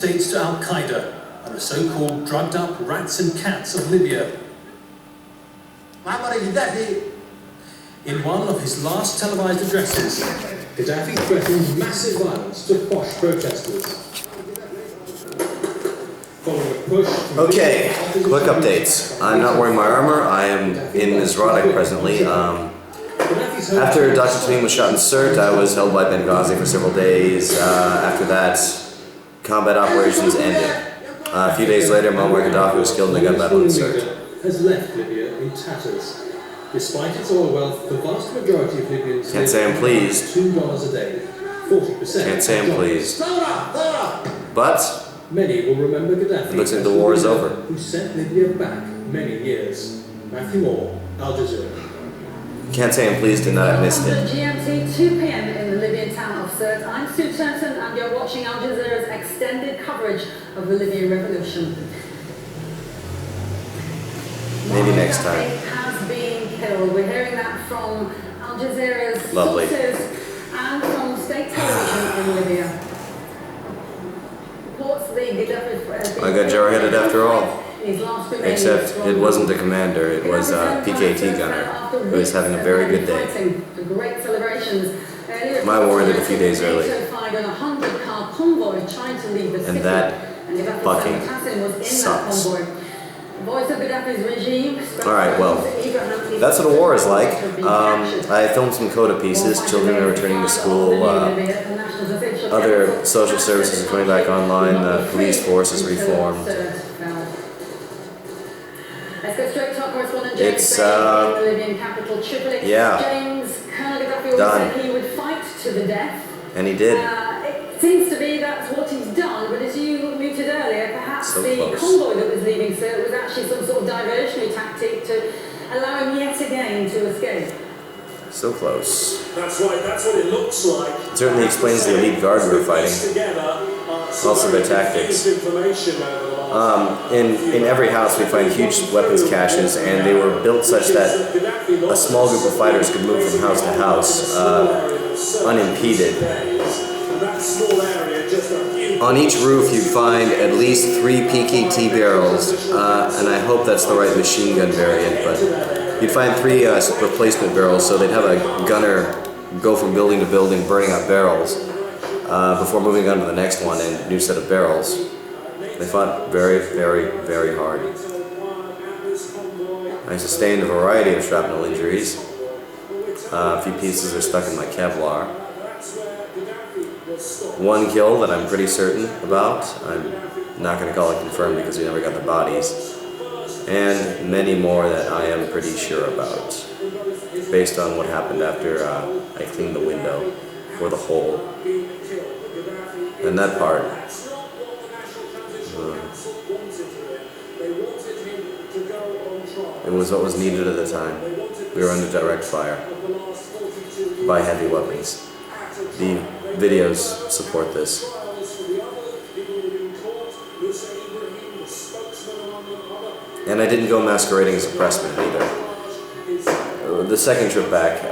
States to Al-Qaeda and the so-called drugged-up rats and cats of Libya. In one of his last televised addresses, Gaddafi threatened massive violence to quash protesters. Following a push... Okay, quick updates. I'm not wearing my armor. I am in Misurata presently. After Dr. Tamim was shot in Syria, I was held by Benghazi for several days. After that, combat operations ended. A few days later, Muammar Gaddafi was killed in a gun battle in Syria. Has left Libya in tatters. Despite its oil wealth, the vast majority of Libyans can't say I'm pleased. $2 a day, 40%. Can't say I'm pleased. But many will remember Gaddafi. It looks like the war is over. Who sent Libya back many years. Matthew Moore, Al Jazeera. Can't say I'm pleased in that I missed it. GMT 2 p.m. in the Libyan town of Sirte. I'm Sue Turnton and you're watching Al Jazeera's extended coverage of the Libyan revolution. Maybe next time. Has been killed. We're hearing that from Al Jazeera's sources and from state television in Libya. Reports the Gaddafi. I got jar-headed after all. Except it wasn't the commander, it was a PKT gunner who was having a very good day. My war ended a few days early. And that fucking sucks. Alright, well, that's what a war is like. I filmed some coda pieces, children are returning to school, other social services are coming back online, the police force is reformed. It's, yeah, done. And he did. It seems to be that's what he's done, but as you mooted earlier, perhaps the convoy that was leaving Syria was actually some sort of diversionary tactic to allow him yet again to escape. So close. That's right, that's what it looks like. It certainly explains the elite guard we were fighting. Also their tactics. In every house we find huge weapons caches, and they were built such that a small group of fighters could move from house to house unimpeded. On each roof you'd find at least 3 PKT barrels, and I hope that's the right machine gun variant, but you'd find 3 replacement barrels, so they'd have a gunner go from building to building burning up barrels before moving on to the next one and a new set of barrels. They fought very, very, very hard. I sustained a variety of shrapnel injuries. A few pieces are stuck in my Kevlar. One kill that I'm pretty certain about. I'm not going to call it confirmed because we never got the bodies. And many more that I am pretty sure about, based on what happened after I cleaned the window, or the hole. And that part. It was what was needed at the time. We were under direct fire by heavy weapons. The videos support this. And I didn't go masquerading as a pressman either. The second trip back,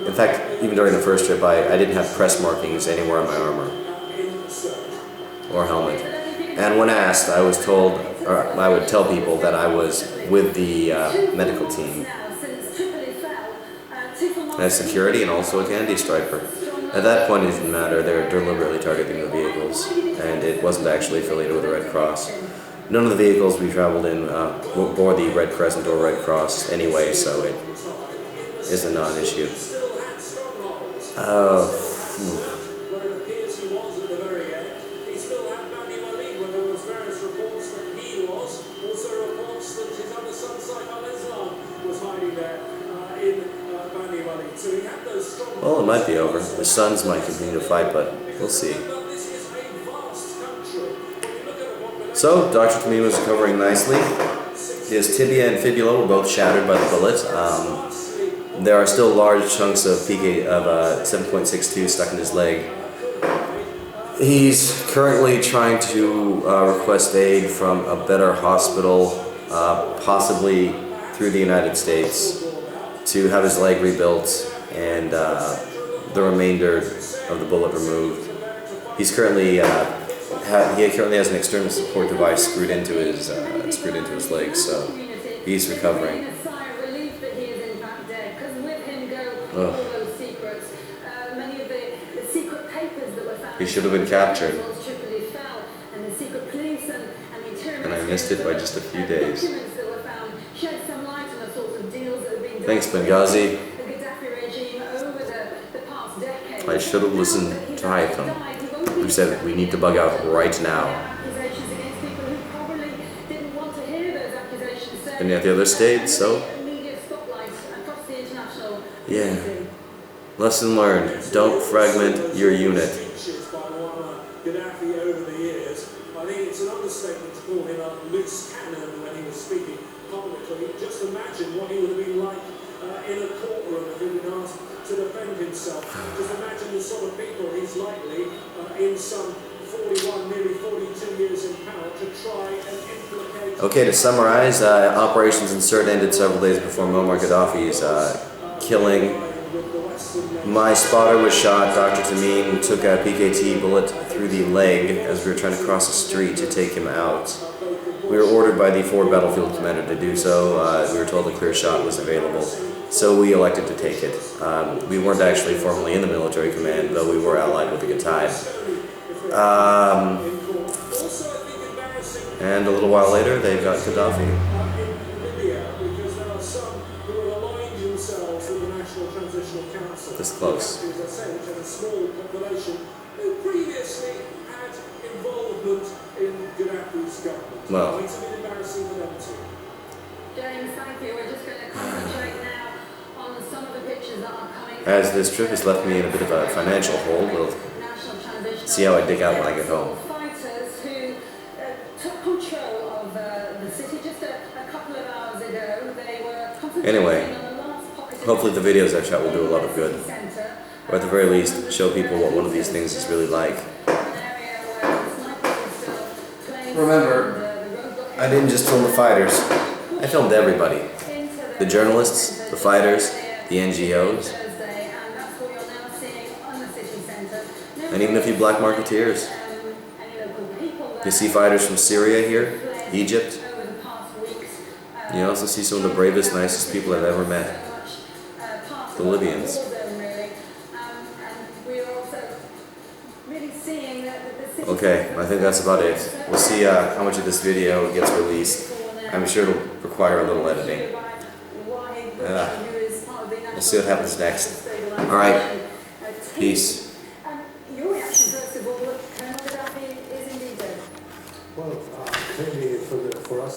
in fact, even during the first trip, I didn't have press markings anywhere on my armor or helmet. And when asked, I was told, or I would tell people that I was with the medical team as security and also a candy striper. At that point, it didn't matter. They were deliberately targeting the vehicles, and it wasn't actually affiliated with the Red Cross. None of the vehicles we traveled in bore the Red Crescent or Red Cross anyway, so it is a non-issue. Well, it might be over. The Suns might continue to fight, but we'll see. So, Dr. Tamim was recovering nicely. His tibia and fibula were both shattered by the bullet. There are still large chunks of 7.62 stuck in his leg. He's currently trying to request aid from a better hospital, possibly through the United States, to have his leg rebuilt and the remainder of the bullet removed. He's currently he currently has an external support device screwed into his leg, so he's recovering. Ugh. He should have been captured, and I missed it by just a few days. Thanks, Benghazi. I should have listened to Hytham, who said we need to bug out right now. And yet the other stayed, so yeah. Lesson learned, don't fragment your unit. Gaddafi over the years. I think it's an understatement to call him a loose cannon when he was speaking publicly. Just imagine what he would have been like in a courtroom if he'd been asked to defend himself. Just imagine the sort of people he's likely in some 41, nearly 42 years in power to try and implicate. Okay, to summarize, Operations Insert ended several days before Muammar Gaddafi's killing. My spotter was shot. Dr. Tamim took a PKT bullet through the leg as we were trying to cross the street to take him out. We were ordered by the forward battlefield commander to do so. We were told a clear shot was available, so we elected to take it. We weren't actually formally in the military command, though we were allied with the Getaib. And a little while later, they got Gaddafi. This close. Well, as this trip has left me in a bit of a financial hole, we'll see how I dig out when I get home. Anyway, hopefully the videos I shot will do a lot of good. Or at the very least, show people what one of these things is really like. Remember, I didn't just film the fighters. I filmed everybody. The journalists, the fighters, the NGOs, and even a few black marketeers. You see fighters from Syria here, Egypt. You also see some of the bravest, nicest people I've ever met. The Libyans. Okay, I think that's about it. We'll see how much of this video gets released. I'm sure it'll require a little editing. We'll see what happens next. Alright, peace. Well, clearly for us.